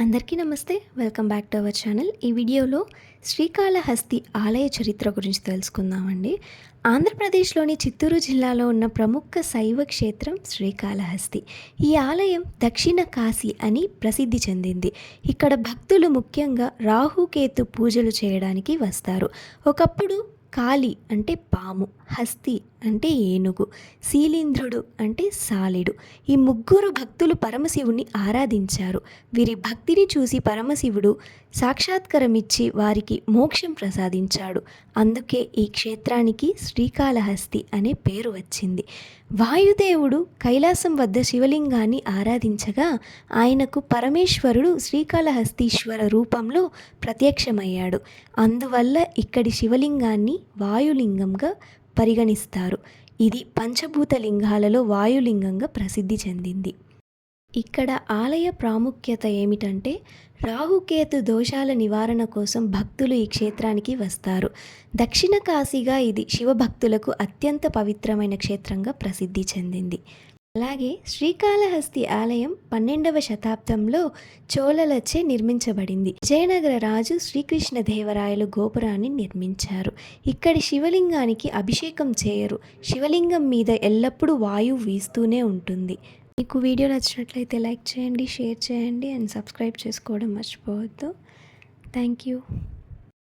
అందరికీ నమస్తే. Welcome back to our channel. ఈ వీడియోలో శ్రీకాళహస్తి ఆలయ చరిత్ర గురించి తెలుసుకుందామండి. ఆంధ్రప్రదేశ్లోని చిత్తూరు జిల్లాలో ఉన్న ప్రముఖ శైవ క్షేత్రం శ్రీకాళహస్తి. ఈ ఆలయం దక్షిణ కాశీ అని ప్రసిద్ధి చెందింది. ఇక్కడ భక్తులు ముఖ్యంగా రాహుకేతు పూజలు చేయడానికి వస్తారు. ఒకప్పుడు కాళి అంటే పాము, హస్తి అంటే ఏనుగు, శీలీంద్రుడు అంటే సాలిడు, ఈ ముగ్గురు భక్తులు పరమశివుని ఆరాధించారు. వీరి భక్తిని చూసి పరమశివుడు సాక్షాత్కారమిచ్చి వారికి మోక్షం ప్రసాదించాడు. అందుకే ఈ క్షేత్రానికి శ్రీకాళహస్తి అనే పేరు వచ్చింది. వాయుదేవుడు కైలాసం వద్ద శివలింగాన్ని ఆరాధించగా ఆయనకు పరమేశ్వరుడు శ్రీకాళహస్తీశ్వర రూపంలో ప్రత్యక్షమయ్యాడు. అందువల్ల ఇక్కడి శివలింగాన్ని వాయులింగంగా పరిగణిస్తారు. ఇది పంచభూత లింగాలలో వాయులింగంగా ప్రసిద్ధి చెందింది. ఇక్కడ ఆలయ ప్రాముఖ్యత ఏమిటంటే రాహుకేతు దోషాల నివారణ కోసం భక్తులు ఈ క్షేత్రానికి వస్తారు. దక్షిణ కాశీగా ఇది శివభక్తులకు అత్యంత పవిత్రమైన క్షేత్రంగా ప్రసిద్ధి చెందింది. అలాగే శ్రీకాళహస్తి ఆలయం 12వ శతాబ్దంలో చోళలచే నిర్మించబడింది. విజయనగర రాజు శ్రీకృష్ణదేవరాయలు గోపురాన్ని నిర్మించారు. ఇక్కడి శివలింగానికి అభిషేకం చేయరు. శివలింగం మీద ఎల్లప్పుడూ వాయువు వీస్తూనే ఉంటుంది. మీకు వీడియో నచ్చినట్లయితే లైక్ చేయండి, షేర్ చేయండి అండ్ సబ్స్క్రైబ్ చేసుకోవడం మర్చిపోవద్దు. Thank you.